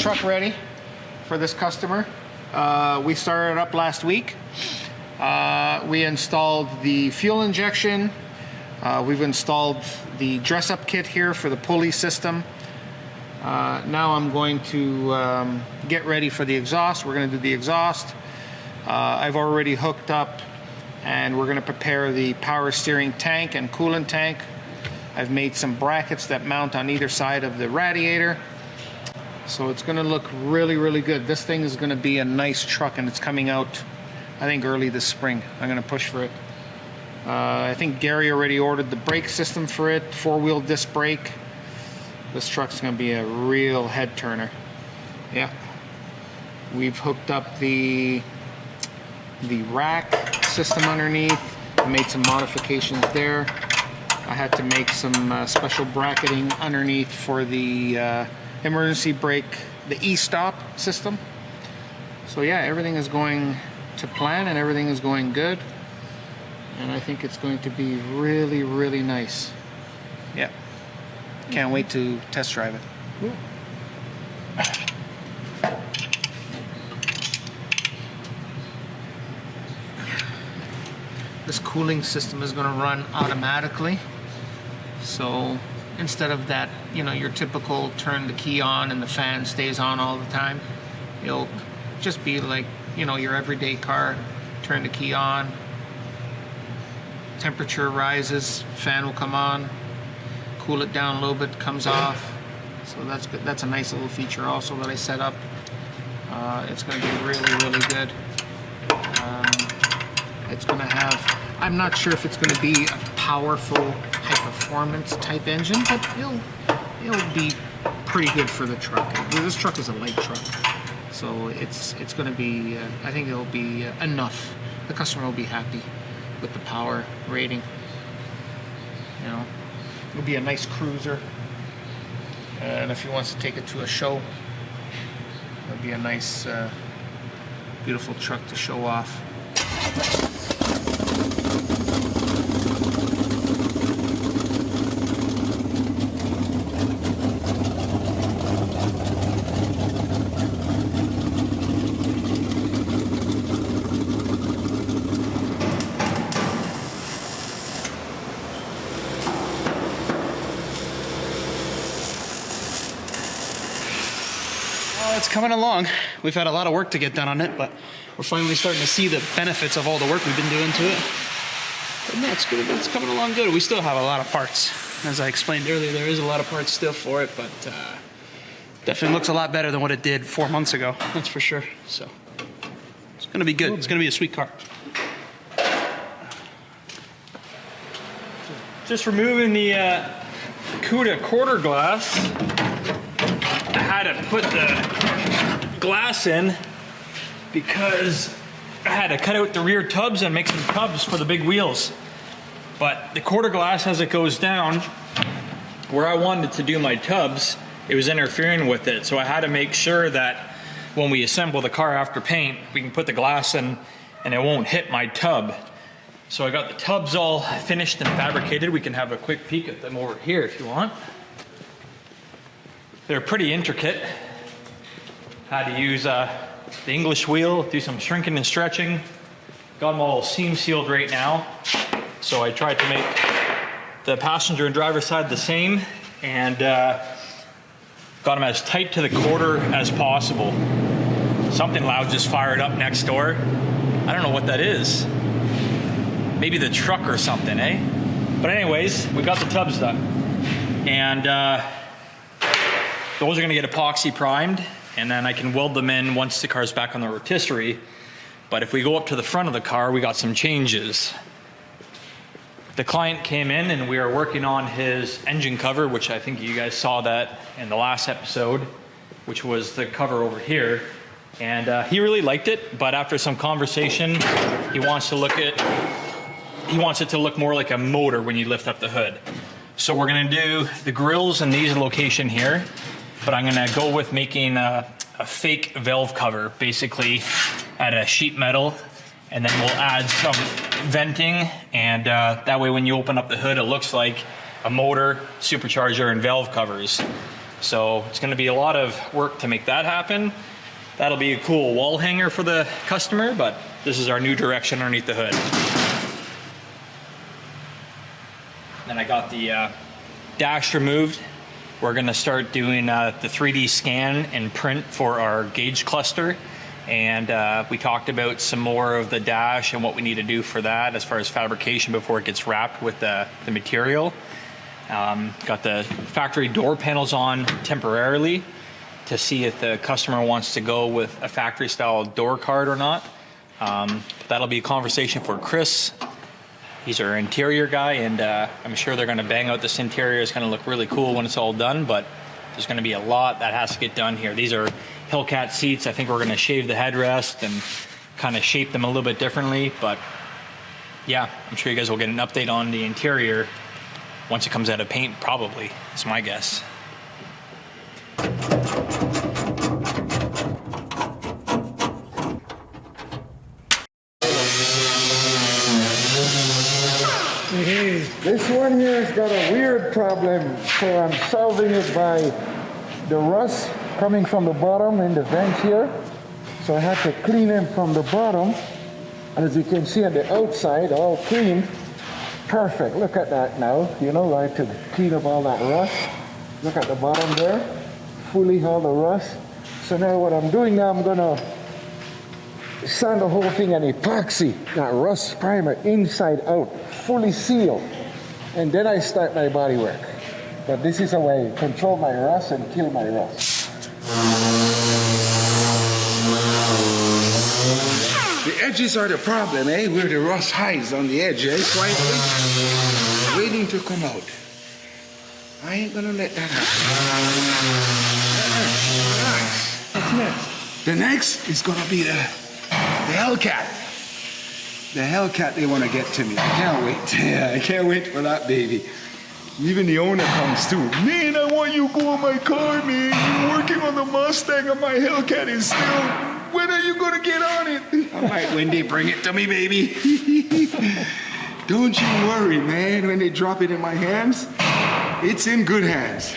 truck ready for this customer. We started it up last week. We installed the fuel injection. We've installed the dress-up kit here for the pulley system. Now I'm going to get ready for the exhaust. We're going to do the exhaust. I've already hooked up and we're going to prepare the power steering tank and coolant tank. I've made some brackets that mount on either side of the radiator. So it's going to look really, really good. This thing is going to be a nice truck, and it's coming out, I think, early this spring. I'm going to push for it. I think Gary already ordered the brake system for it, 4-wheel disc brake. This truck's going to be a real head turner. Yeah. We've hooked up the rack system underneath. Made some modifications there. I had to make some special bracketing underneath for the emergency brake, the e-stop system. So yeah, everything is going to plan and everything is going good. And I think it's going to be really, really nice. Yeah. Can't wait to test drive it. Cool. This cooling system is going to run automatically. So instead of that, you know, your typical turn the key on and the fan stays on all the time, it'll just be like, you know, your everyday car. Turn the key on, temperature rises, fan will come on, cool it down a little bit, comes off. So that's good. That's a nice little feature also that I set up. It's going to be really, really good. It's going to have, I'm not sure if it's going to be a powerful high performance type engine, but it'll be pretty good for the truck. This truck is a light truck, so it's going to be, I think it'll be enough. The customer will be happy with the power rating. You know, it'll be a nice cruiser, and if he wants to take it to a show, it'll be a nice, beautiful truck to show off. It's coming along. We've had a lot of work to get done on it, but we're finally starting to see the benefits of all the work we've been doing to it. But no, it's good. It's coming along good. We still have a lot of parts. As I explained earlier, there is a lot of parts still for it, but definitely looks a lot better than what it did 4 months ago. That's for sure. So it's going to be good. It's going to be a sweet car. Just removing the Cuda quarter glass. I had to put the glass in because I had to cut out the rear tubs and make some tubs for the big wheels. But the quarter glass, as it goes down, where I wanted to do my tubs, it was interfering with it. So I had to make sure that when we assemble the car after paint, we can put the glass in and it won't hit my tub. So I got the tubs all finished and fabricated. We can have a quick peek at them over here if you want. They're pretty intricate. Had to use the English wheel, do some shrinking and stretching. Got them all seam sealed right now. So I tried to make the passenger and driver side the same, and got them as tight to the quarter as possible. Something loud just fired up next door. I don't know what that is. Maybe the truck or something, eh? But anyways, we got the tubs done. And those are gonna get epoxy primed, and then I can weld them in once the car's back on the rotisserie. But if we go up to the front of the car, we got some changes. The client came in and we are working on his engine cover, which I think you guys saw that in the last episode, which was the cover over here. And he really liked it, but after some conversation, he wants it to look more like a motor when you lift up the hood. So we're gonna do the grills in these location here, but I'm gonna go with making a fake valve cover, basically out of sheet metal, and then we'll add some venting, and that way when you open up the hood, it looks like a motor, supercharger, and valve covers. So it's going to be a lot of work to make that happen. That'll be a cool wall hanger for the customer, but this is our new direction underneath the hood. Then I got the dash removed. We're going to start doing the 3D scan and print for our gauge cluster. And we talked about some more of the dash and what we need to do for that as far as fabrication before it gets wrapped with the material. Got the factory door panels on temporarily to see if the customer wants to go with a factory style door card or not. That'll be a conversation for Chris. He's our interior guy, and I'm sure they're going to bang out this interior. It's going to look really cool when it's all done, but there's going to be a lot that has to get done here. These are Hellcat seats. I think we're going to shave the headrest and kind of shape them a little bit differently, but yeah, I'm sure you guys will get an update on the interior once it comes out of paint, probably. That's my guess. This one here has got a weird problem, so I'm solving it by the rust coming from the bottom in the vents here. So I have to clean them from the bottom. As you can see on the outside, all clean. Perfect, look at that now. You know, I had to clean up all that rust. Look at the bottom there, fully all the rust. So now what I'm doing now, I'm gonna sand the whole thing and epoxy that rust primer inside out, fully sealed. And then I start my body work. But this is how I control my rust and kill my rust. The edges are the problem, eh? Where the rust hides on the edge, eh? Quietly, waiting to come out. I ain't gonna let that happen. What's next? The next is gonna be the Hellcat. The Hellcat, they want to get to me. I can't wait. Yeah, I can't wait for that baby. Even the owner comes too. Man, I want you to go on my car, man. You're working on the Mustang and my Hellcat is still. When are you gonna get on it? I'm like, when they bring it to me, baby. Don't you worry, man. When they drop it in my hands, it's in good hands.